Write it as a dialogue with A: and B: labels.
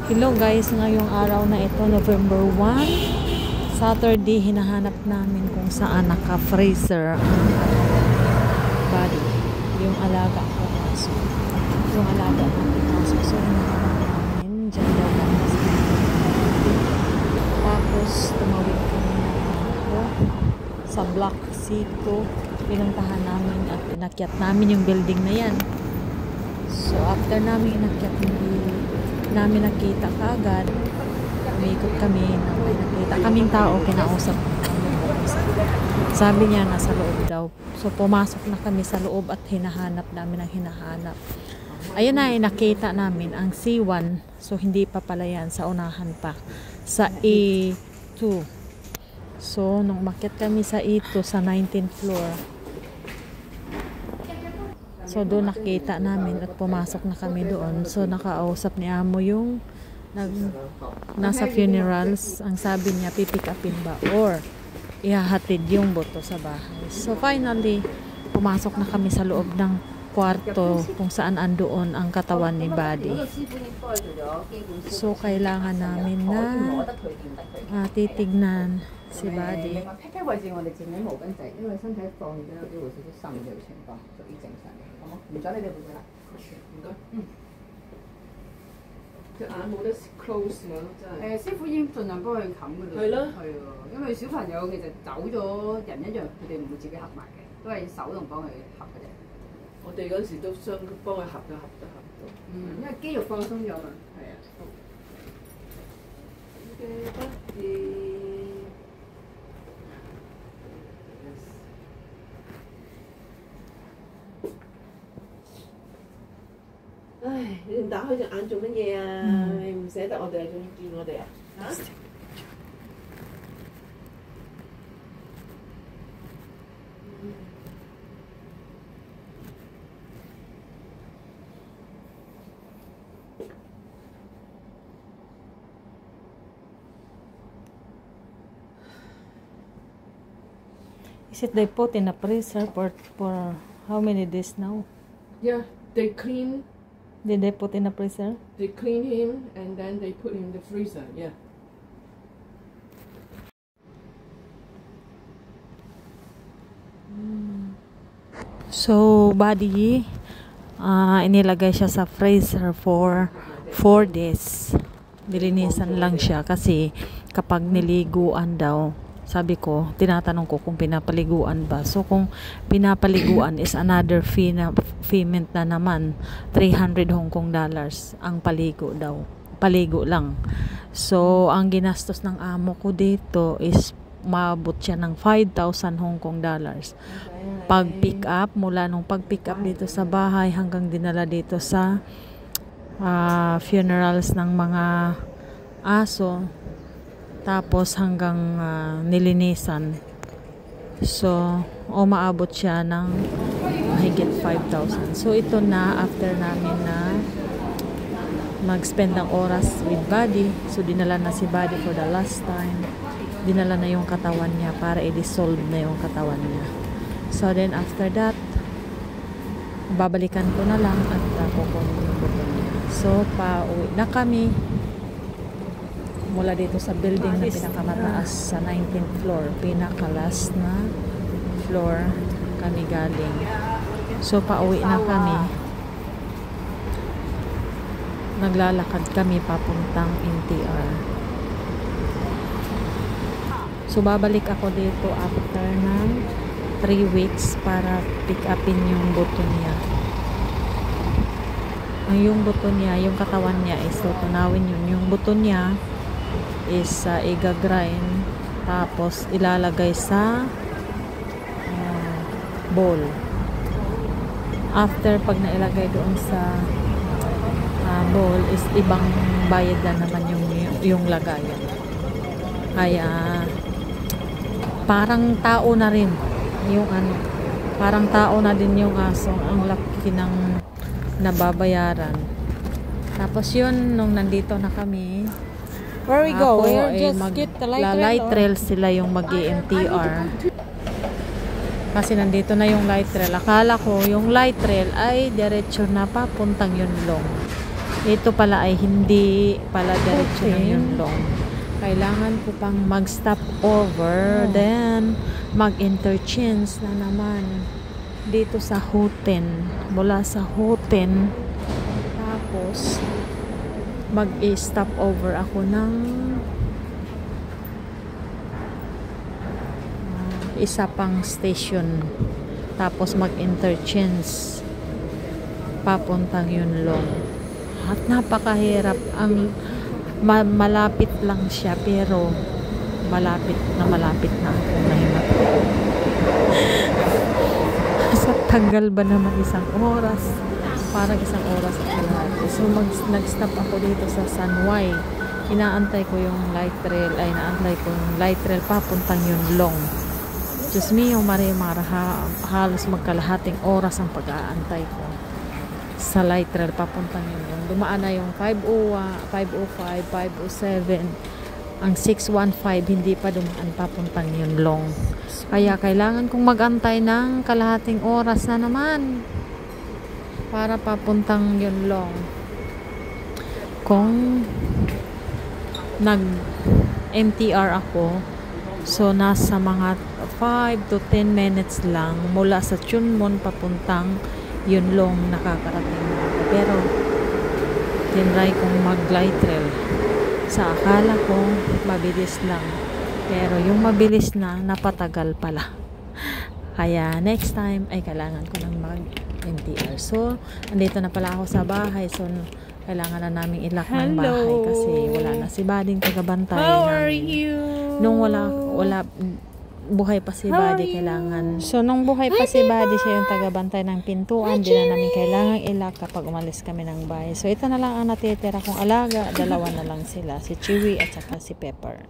A: Hello guys, ngayong araw na ito, November 1, Saturday, hinahanap namin kung saan naka-freezer ang body, yung alaga ko kaso. Yung alaga natin kaso. So, hinahanap namin, dyan daw lang tapos, tumawid kami sa Block C2, pinuntahan namin at inakyat namin yung building na yan. So, after namin inakyat, hindi namin nakita kaagad. Umikot kami nang may nakita kaming tao, kinausap kami. Sabi niya nasa loob daw. So pumasok na kami sa loob at hinahanap namin ang hinahanap. Ayun na, nakita namin ang C1. So hindi pa pala yan, sa unahan pa. Sa A2. So nung umakyat kami sa A2 sa 19th floor, so doon nakita namin at pumasok na kami doon. So nakausap ni Amo yung nasa funerals. Ang sabi niya, pipick upin ba or ihahatid yung boto sa bahay. So finally, pumasok na kami sa loob ng kwarto kung saan andoon ang katawan ni Buddy. So kailangan namin na titignan si Buddy.
B: close 嘛，真係。師傅已經盡量幫佢冚㗎啦。係咯。係啊，因為小朋友其實走咗人一樣，佢哋唔會自己合埋嘅，都係手動幫佢合嘅啫。我哋嗰時都相幫佢合咗到。嗯，因為肌肉放鬆咗嘛。係啊。嘅得意。唉，你唔打開隻眼做乜嘢啊？你唔捨得我哋，仲見我哋啊？嚇
A: Is it they put in a freezer for how many days now?
B: Yeah, they clean.
A: Did they put in a freezer?
B: They clean him and then they put him in the freezer. Yeah.
A: So, Buddy, inilagay siya sa freezer for 4 days. Nilinisan lang siya kasi kapag niliguan daw, sabi ko, tinatanong ko kung pinapaliguan ba. So, kung pinapaliguan is another payment na naman. 300 Hong Kong dollars ang paligo daw. Paligo lang. So, ang ginastos ng amo ko dito is maabot siya ng 5,000 Hong Kong dollars. Pag pick up, mula nung pag pick up dito sa bahay hanggang dinala dito sa funerals ng mga aso. Tapos hanggang nilinisan. So, umaabot siya ng mahigit 5,000. So, ito na after namin na mag-spend ng oras with Buddy. So, dinala na si Buddy for the last time. Dinala na yung katawan niya para i-dissolve na yung katawan niya. So, then after that, babalikan ko na lang at kukunin yung buto niya. So, pauwi na kami. Mula dito sa building na pinakamataas sa 19th floor, pinaka-last na floor kami galing. So pauwi na kami. Naglalakad kami papuntang NTR. So babalik ako dito after ng 3 weeks para pick upin yung buto niya. Yung buto niya, yung katawan niya is tutunawin yun. Yung buto niya is iga-grind tapos ilalagay sa bowl. After pag nailagay doon sa bowl is ibang bayad na naman yung lagayan. Kaya parang tao na rin yung parang tao na din yung aso. Ang laki ng nababayaran. Tapos yun, nung nandito na kami,
C: where we go? We'll just skip the
A: light trail sila yung mag-MTR. Kasi nandito na yung light trail. Akala ko yung light trail ay diretso na papuntang Yunlong. Ito pala ay hindi pala diretso ng Yunlong. Kailangan ko pang mag-stop over, then mag-interchange na naman dito sa Houten. Mula sa Houten, tapos mag-stop over ako ng isa pang station, tapos mag-interchange papuntang Yunlong. At napakahirap. Ang malapit lang siya, pero malapit na ako nahimatay. Sa tagal ba naman isang oras? Parang isang oras at kalahati. So nag-stop ako dito sa Sanway. Inaantay ko yung light rail, inaantay ko yung light rail papuntang Yunlong. Diyos mio, Marimar, halos magkalahating oras ang pag-aantay ko sa light rail papuntang Yunlong. Dumaan na yung 501, 505, 507. Ang 615 hindi pa dumaan papuntang Yunlong. Kaya kailangan kong mag-antay ng kalahating oras na naman para papuntang Yunlong. Kung nag-MTR ako, so nasa mga 5 to 10 minutes lang mula sa Chunmon papuntang Yunlong nakakarating ako. Pero tinry kong mag-light rail. Sa akala ko mabilis lang, pero yung mabilis na napatagal pala. Kaya next time ay kailangan ko nang mag-MTR. So andito na pala ako sa bahay. So kailangan na namin ilak ng bahay kasi wala na si Bading tagabantay.
C: How are you?
A: Nung wala buhay pa si Buddy, kailangan. So, nung buhay pa si Buddy, siya yung tagabantay ng pintuan. Di na namin kailangan ilak kapag umalis kami ng bahay. So, ito na lang ang natitira kong alaga. Dalawa na lang sila. Si Chewy at saka si Pepper.